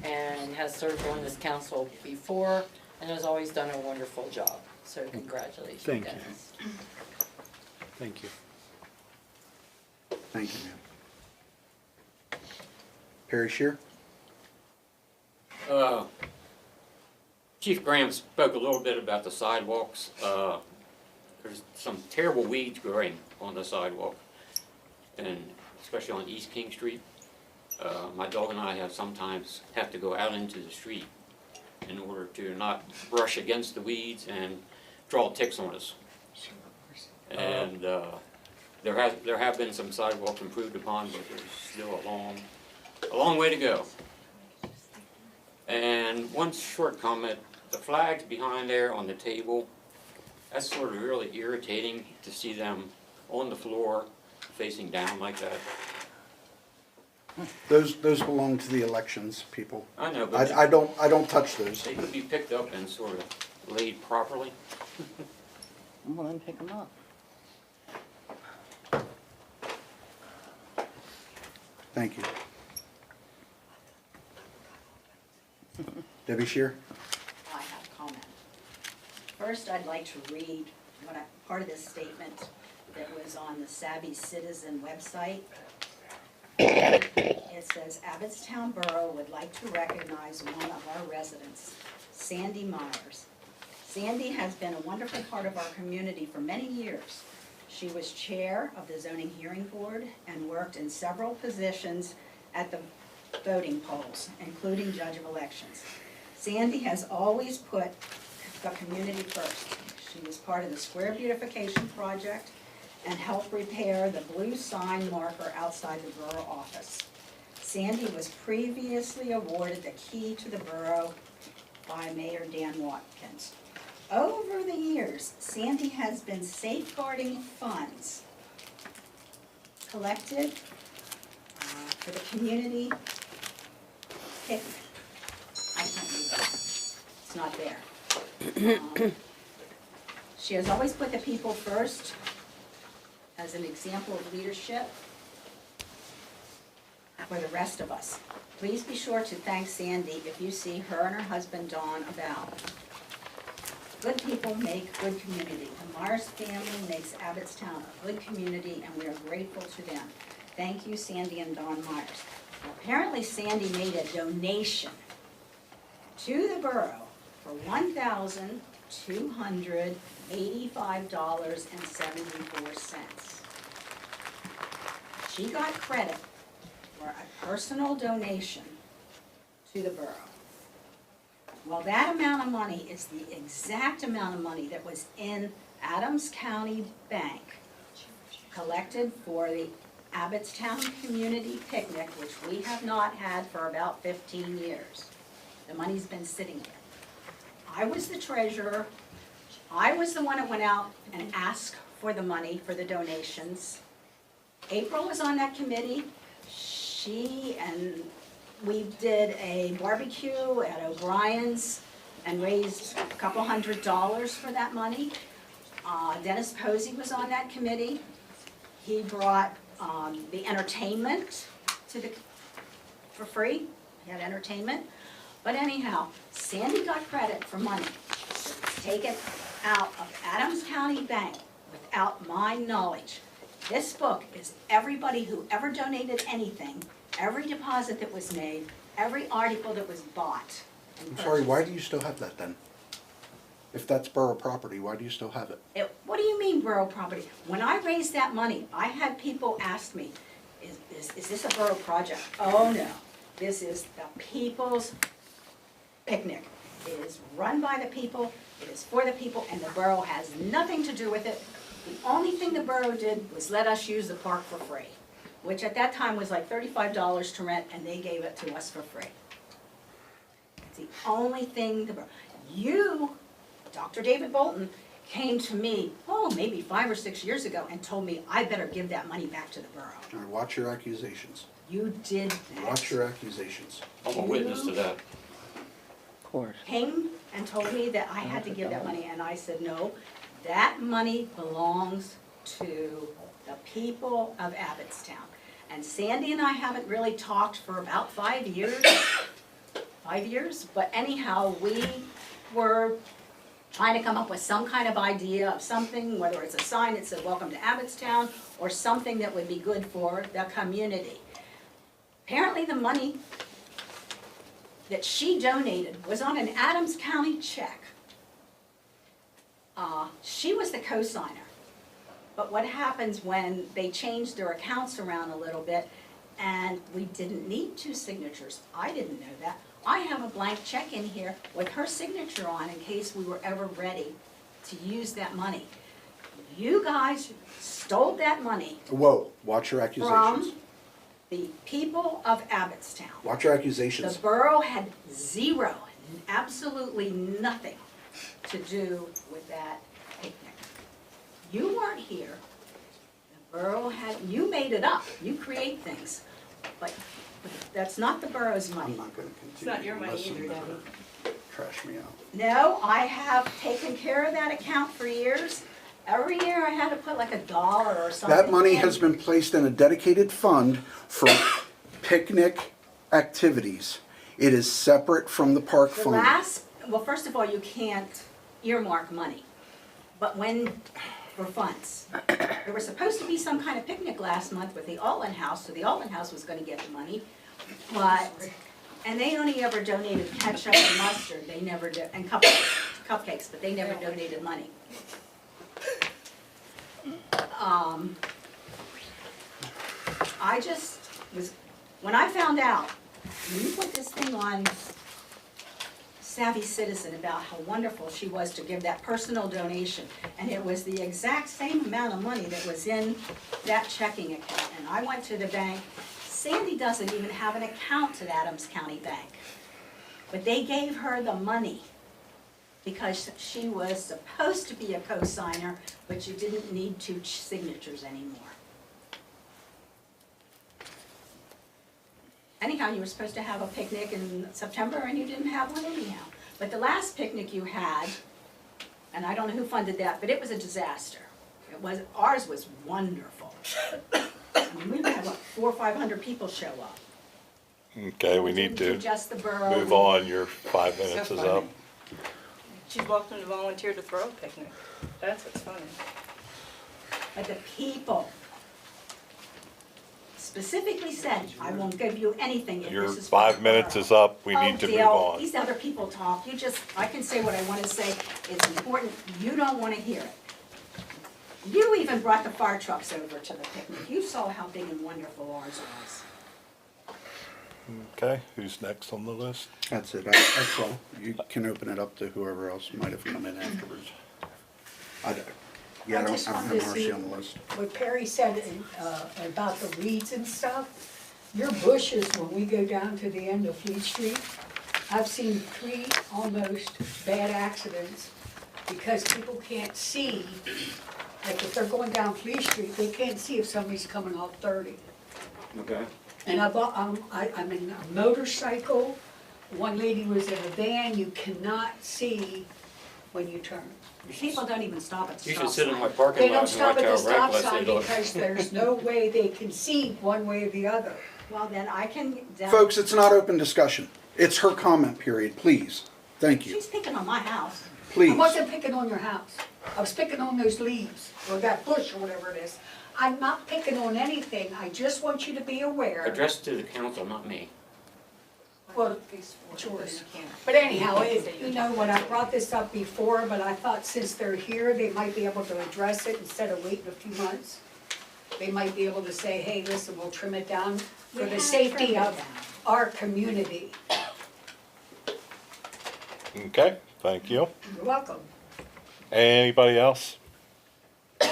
and has served on this council before and has always done a wonderful job. So congratulations, Thank you. Dennis. Thank you. Thank you, ma'am. Perry Shear? Chief Graham spoke a little bit about the sidewalks. There's some terrible weeds growing on the sidewalk, and especially on East King Street. My dog and I sometimes have to go out into the street in order to not brush against the weeds and draw ticks on us. And there have been some sidewalks improved upon, but there's still a long way to go. And one short comment, the flags behind there on the table, that's sort of really irritating to see them on the floor facing down like that. Those belong to the elections, people. I know, but I don't touch those. they could be picked up and sort of laid properly. Well, then pick them up. Thank you. Debbie Shear? I have a comment. First, I'd like to read part of this statement that was on the Savvy Citizen website. It says, Abbottstown Borough would like to recognize one of our residents, Sandy Myers. Sandy has been a wonderful part of our community for many years. She was chair of the zoning hearing board and worked in several positions at the voting polls, including judge of elections. Sandy has always put the community first. She was part of the square beautification project and helped repair the blue sign marker outside the borough office. Sandy was previously awarded the key to the borough by Mayor Dan Watkins. Over the years, Sandy has been safeguarding funds collected for the community picnic. I can't read that. It's not there. She has always put the people first as an example of leadership for the rest of us. Please be sure to thank Sandy if you see her and her husband Dawn about. Good people make good community. The Myers family makes Abbottstown a good community, and we are grateful to them. Thank you, Sandy and Dawn Myers. Apparently, Sandy made a donation to the borough for $1,285.74. She got credit for a personal donation to the borough. Well, that amount of money is the exact amount of money that was in Adams County Bank collected for the Abbottstown Community Picnic, which we have not had for about 15 years. The money's been sitting there. I was the treasurer. I was the one that went out and asked for the money for the donations. April was on that committee. We did a barbecue at O'Brien's and raised a couple $100 for that money. Dennis Posey was on that committee. He brought the entertainment for free. He had entertainment. But anyhow, Sandy got credit for money taken out of Adams County Bank without my knowledge. This book is everybody who ever donated anything, every deposit that was made, every article that was bought. I'm sorry, why do you still have that then? If that's borough property, why do you still have it? What do you mean borough property? When I raised that money, I had people ask me, is this a borough project? Oh no, this is the people's picnic. It is run by the people, it is for the people, and the borough has nothing to do with it. The only thing the borough did was let us use the park for free, which at that time was like $35 to rent, and they gave it to us for free. It's the only thing the borough. You, Dr. David Bolton, came to me, maybe 5 or 6 years ago, and told me I better give that money back to the borough. All right, watch your accusations. You did that. Watch your accusations. I'm a witness to that. Of course. Came and told me that I had to give that money, and I said, no, that money belongs to the people of Abbottstown. And Sandy and I haven't really talked for about 5 years. 5 years, but anyhow, we were trying to come up with some kind of idea of something, whether it's a sign that said welcome to Abbottstown or something that would be good for the community. Apparently the money that she donated was on an Adams County check. She was the co-signer. But what happens when they change their accounts around a little bit, and we didn't need 2 signatures? I didn't know that. I have a blank check in here with her signature on in case we were ever ready to use that money. You guys stole that money Whoa, watch your accusations. from the people of Abbottstown. Watch your The accusations. borough had zero, absolutely nothing to do with that picnic. You weren't here. The borough had, you made it up. You create things. But that's not the borough's money. I'm not gonna continue. It's not your money unless either, somebody Debbie. Trash me out. No, I have taken care of that account for years. Every year I had to put like $1 or something. That money in. has been placed in a dedicated fund for picnic activities. It is separate from the park The fund. well, first of all, you can't earmark money. But for funds. There was supposed to be some kind of picnic last month with the Alton House, so the Alton House was gonna get the money. And they only ever donated ketchup and mustard, they never did, and cupcakes, but they never donated money. I just when I found out, when you put this thing on Savvy Citizen about how wonderful she was to give that personal donation, and it was the exact same amount of money that was in that checking account, and I went to the bank. Sandy doesn't even have an account at Adams County Bank, but they gave her the money because she was supposed to be a co-signer, but you didn't need 2 signatures anymore. Anyhow, you were supposed to have a picnic in September and you didn't have one anyhow. But the last picnic you had, and I don't know who funded that, but it was a disaster. Ours was wonderful. I mean, we had, 400 or 500 people show up. Okay, we need to Just the borough. move on. Your 5 minutes is up. She's welcome to volunteer to throw a picnic. That's what's funny. But the people specifically said, I won't give you anything if Your this is. 5 minutes is up. We need to move Dale, on. these other people talk, I can say what I want to say, it's important, you don't want to hear it. You even brought the fire trucks over to the picnic, you saw how big and wonderful ours was. Okay, who's next on the list? That's it. That's all. You can open it up to whoever else might have come in afterwards. I don't just have wanted to Marcy see on the list. what Perry said about the weeds and stuff. Your bushes, when we go down to the end of Fleet Street, I've seen 3 almost bad accidents because people can't see. Like if they're going down Fleet Street, they can't see if somebody's coming off 30. Okay. And I'm in a motorcycle, one lady was in a van, you cannot see when you turn. People don't even stop at the You stop should sit in sign. my parking They lot don't and watch stop at the how stop reckless they sign look. because there's no way they can see one way or the other. Well, then I can. Folks, it's not open discussion. It's her comment period, please. Thank you. She's picking on my house. Please. I wasn't picking on your house. I was picking on those leaves, or that bush, or whatever it is. I'm not picking on anything, I just want you to be aware. Address to the council, not me. Well, it's yours. But anyhow, you know what, I brought this up before, but I thought since they're here, they might be able to address it instead of waiting a few months. They might be able to say, hey, listen, we'll trim it down for the safety of our community. Okay, thank you. You're welcome. Anybody else?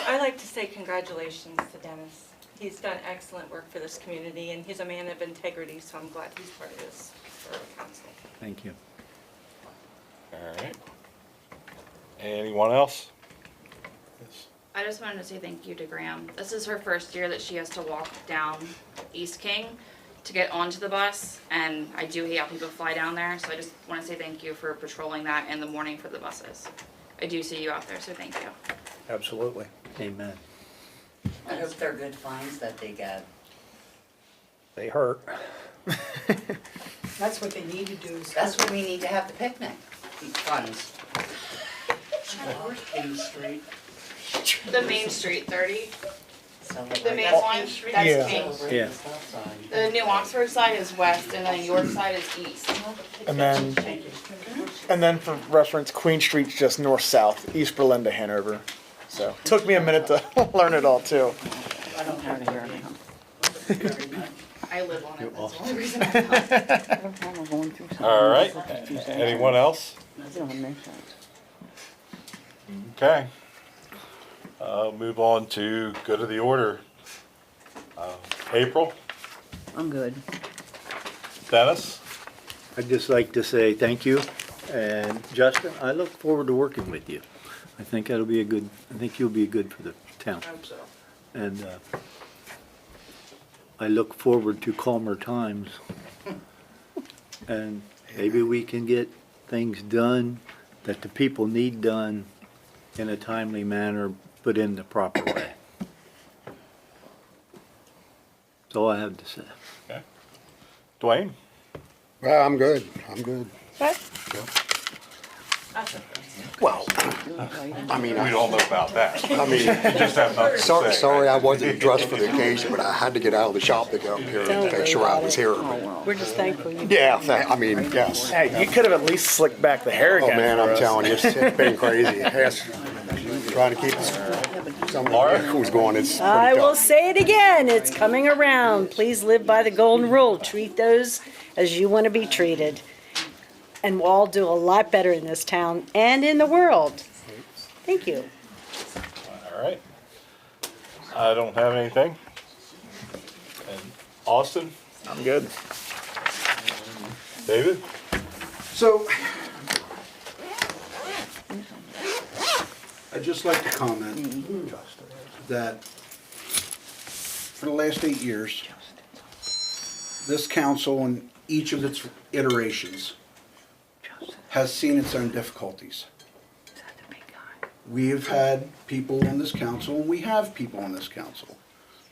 I'd like to say congratulations to Dennis. He's done excellent work for this community, and he's a man of integrity, so I'm glad he's part of this borough council. Thank you. All right. Anyone else? Yes. I just wanted to say thank you to Graham. This is her first year that she has to walk down East King to get onto the bus, and I do hate how people fly down there, so I just want to say thank you for patrolling that in the morning for the buses. I do see you out there, so thank you. Absolutely. Amen. I hope they're good fines that they get. They hurt. That's what they need to do. Is That's what we need to have the picnic, funds. Where's King Street? The Main Street 30. The main one, that's King. Yeah. The New Oxford side is west, and then York side is east. And then for reference, Queen Street's just north-south, East Berlin to Hanover. So, took me a minute to learn it all too. I don't have it here now. I live on it, that's the only reason I know. All right. Anyone else? Okay. Move on to good of the order. April, I'm good. Dennis, I'd just like to say thank you, and Justin, I look forward to working with you. I think that'll be I think you'll be good for the town. I hope so. And I look forward to calmer times. And maybe we can get things done that the people need done in a timely manner, but in the proper way. That's all I have to say. okay. Duane, Well, I'm good. I'm good. Well, I mean, we don't know about that. I mean, You just have nothing to say. sorry I wasn't dressed for the occasion, but I had to get out of the shop to go up here and make sure I was here. We're just thankful you. Yeah, I mean, yes. Hey, you could have at least slicked back the hair Oh, again. man, for I'm us. telling you, it's been crazy. Yes. Trying to keep some who's going, it's pretty I will tough. say it again, it's coming around. Please live by the golden rule. Treat those as you want to be treated. And we'll all do a lot better in this town and in the world. Thank you. All right. I don't have anything. And Austin, I'm good. David, So, I'd just like to comment that for the last 8 years, this council in each of its iterations has seen its own difficulties. We have had people on this council, and we have people on this council,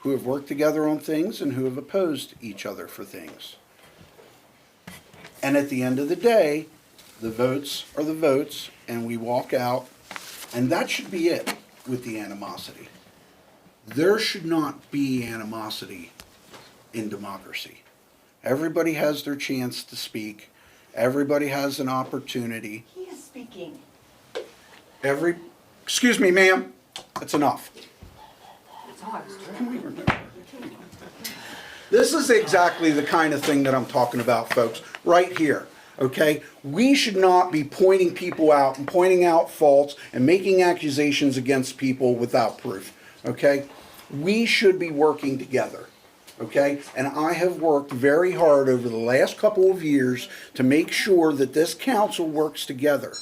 who have worked together on things and who have opposed each other for things. And at the end of the day, the votes are the votes, and we walk out, and that should be it with the animosity. There should not be animosity in democracy. Everybody has their chance to speak. Everybody has an opportunity. He is speaking. Excuse me, ma'am, that's enough. This is exactly the kind of thing that I'm talking about, folks, right here, okay? We should not be pointing people out and pointing out faults and making accusations against people without proof, okay? We should be working together, okay? And I have worked very hard over the last couple of years to make sure that this council works together.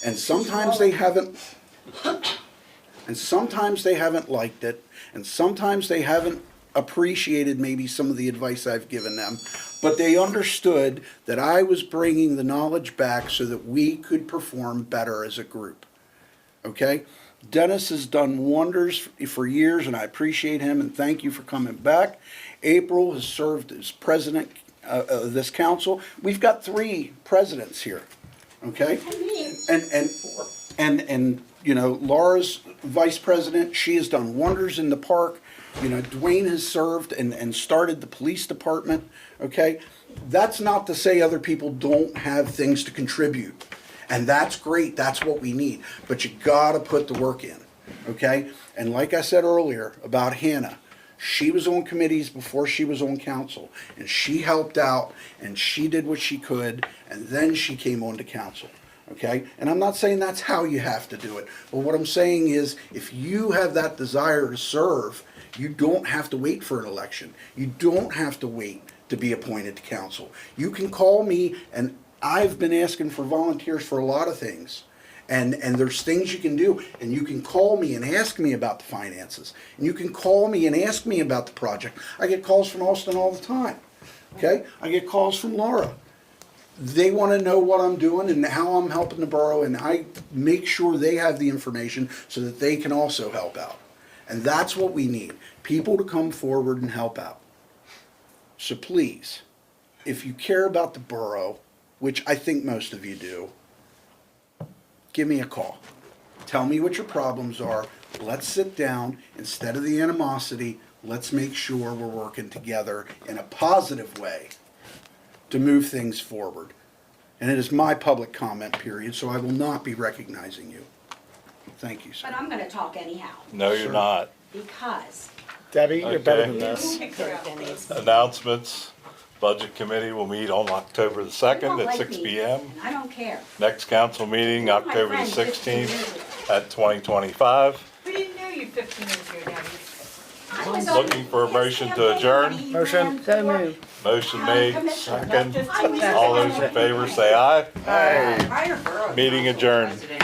And sometimes they haven't, liked it, and sometimes they haven't appreciated maybe some of the advice I've given them, but they understood that I was bringing the knowledge back so that we could perform better as a group, okay? Dennis has done wonders for years, and I appreciate him, and thank you for coming back. April has served as president of this council. We've got 3 presidents here, okay? And you know, Laura's vice president, she has done wonders in the park. You know, Duane has served and started the police department, okay? That's not to say other people don't have things to contribute. And that's great, that's what we need. But you gotta put the work in, okay? And like I said earlier about Hanna, she was on committees before she was on council. And she helped out, and she did what she could, and then she came on to council. Okay? And I'm not saying that's how you have to do it. But what I'm saying is, if you have that desire to serve, you don't have to wait for an election. You don't have to wait to be appointed to council. You can call me, and I've been asking for volunteers for a lot of things. And there's things you can do. And you can call me and ask me about the finances. And you can call me and ask me about the project. I get calls from Austin all the time. Okay? I get calls from Laura. They want to know what I'm doing and how I'm helping the borough, and I make sure they have the information so that they can also help out. And that's what we need, people to come forward and help out. So please, if you care about the borough, which I think most of you do, give me a call. Tell me what your problems are. Let's sit down, instead of the animosity, let's make sure we're working together in a positive way to move things forward. And it is my public comment period, so I will not be recognizing you. Thank you, sir. But I'm gonna talk anyhow, No, you're not. because Debbie, you're better Okay. than this. Announcements. Budget Committee will meet on October the you 2nd won't at like 6 me, p.m. and I don't care. Next council meeting, You're my October the friend 15 years 16th ago. at 2025. We didn't know you 15 years ago, Debbie. I was on Looking for a his motion to campaign adjourn. when he Motion. ran So for moved. Motion made, commissioner. second. I was All those in favor say aye. Prior borough Meeting council adjourned. president.